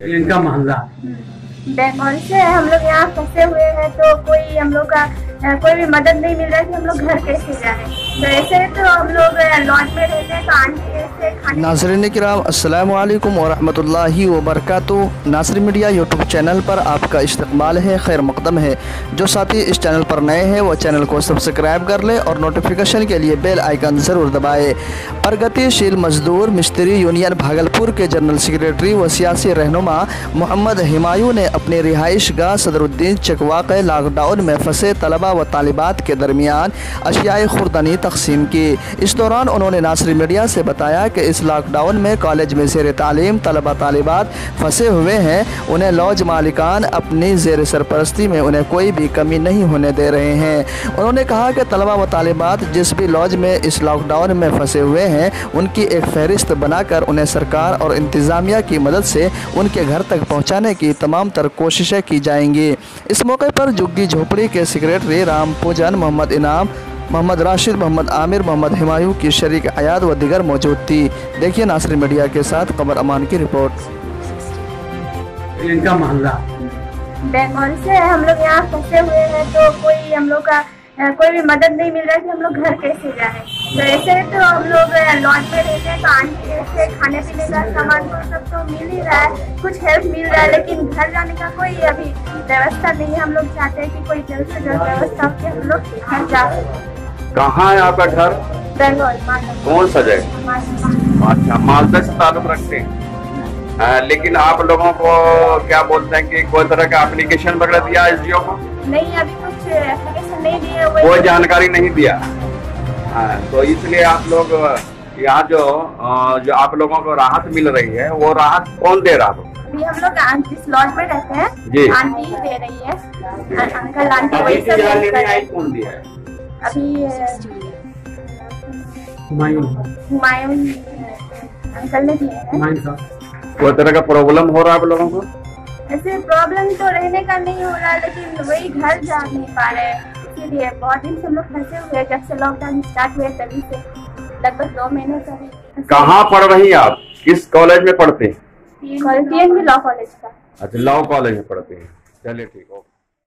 इनका मोहल्ला बेंगल से हम लोग यहाँ फंसे हुए हैं, तो कोई हम लोग का कोई भी मदद नहीं मिल रहा है कि हम लोग घर कैसे जाएं। तो ऐसे तो हम लोग लॉज में रहते हैं, तो आंटी ऐसे खाने। नाज़रीन किराम अस्सलाम वालेकुम व रहमतुल्लाहि व बरकातुहू। नासरी मीडिया यूट्यूब चैनल पर आपका इस्तकबाल है, खैर मकदम है। जो साथी इस चैनल पर नए हैं वो चैनल को सब्सक्राइब कर ले और नोटिफिकेशन के लिए बेल आइकन ज़रूर दबाए। प्रगतिशील मजदूर मिस्त्री यूनियन भागलपुर के जनरल सेक्रेटरी व सियासी रहनुमा मोहम्मद हिमायू ने अपनी रिहाइश गाह सदरुद्दीन चकवाक़ लॉकडाउन में फंसे तलबा व तालिबात के दरमियान अशियाए खुर्दनी तकसीम की। इस दौरान उन्होंने नासरी मीडिया से बताया कि इस लॉकडाउन में कॉलेज में ज़ेर तालीम तलबा तालिबात फंसे हुए हैं। उन्हें लॉज मालिकान अपनी ज़ेर सरपरस्ती में उन्हें कोई भी कमी नहीं होने दे रहे हैं। उन्होंने कहा कि तलबा व तालिबात जिस भी लॉज में इस लॉकडाउन में फंसे हुए हैं उनकी एक फहरिस्त बनाकर उन्हें सरकार और इंतज़ामिया की मदद से उनके घर तक पहुँचाने की तमाम तर कोशिशें की जाएंगी। इस मौके पर झुग्गी झोपड़ी के सेक्रेटरी राम पूजन, मोहम्मद इनाम, मोहम्मद राशिद, मोहम्मद आमिर, मोहम्मद हिमायू की शरीक अयाद व दिगर मौजूद थी। देखिए नासरी मीडिया के साथ कमर अमान की रिपोर्ट। इनका मोहल्ला बेंगल से हम लोग यहाँ फंसे हुए हैं, तो कोई हम लोग का कोई भी मदद नहीं मिल रहा है कि हम लोग घर कैसे जाएं। तो ऐसे तो हम लोग लॉज में रहते हैं, तो आंटी ऐसे खाने पीने का सामान तो सब तो मिल ही रहा है, कुछ हेल्प मिल रहा है, लेकिन घर जाने का कोई अभी व्यवस्था नहीं है। हम लोग चाहते हैं कि कोई जल्द से जल्द व्यवस्था हो कि हम लोग घर जा सकें। कहाँ है आपका घर? बेंगल। कौन सा जगह? अच्छा, मालदा से ताल्लुक रखते हैं। लेकिन आप लोगों को क्या बोलते हैं कि कोई तरह का एप्लीकेशन वगैरह दिया एसडीओ को? नहीं, अभी कुछ एप्लीकेशन नहीं दिए, कोई जानकारी नहीं दिया। तो इसलिए आप लोग यहाँ जो आप लोगों को राहत मिल रही है, वो राहत कौन दे रहा है? अभी हम लोग जिस लॉज में रहते हैं जी, आंटी ही दे रही है। अंकल आंटी वही सब कौन दिया है? अभी हुमायूं अंकल ने दिए हैं। कोई तरह का प्रॉब्लम हो रहा है आप लोगों को? ऐसे प्रॉब्लम तो रहने का नहीं हो रहा, लेकिन वही घर जा नहीं पा रहे, इसीलिए बहुत दिन से हम लोग फंसे हुए हैं। जब से लॉकडाउन स्टार्ट हुए तभी से लगभग 2 महीने से। कहाँ पढ़ रही हैं आप? किस कॉलेज में पढ़ते हैं? लॉ कॉलेज का। अच्छा, लॉ कॉलेज में पढ़ते हैं। चलिए ठीक, ओके।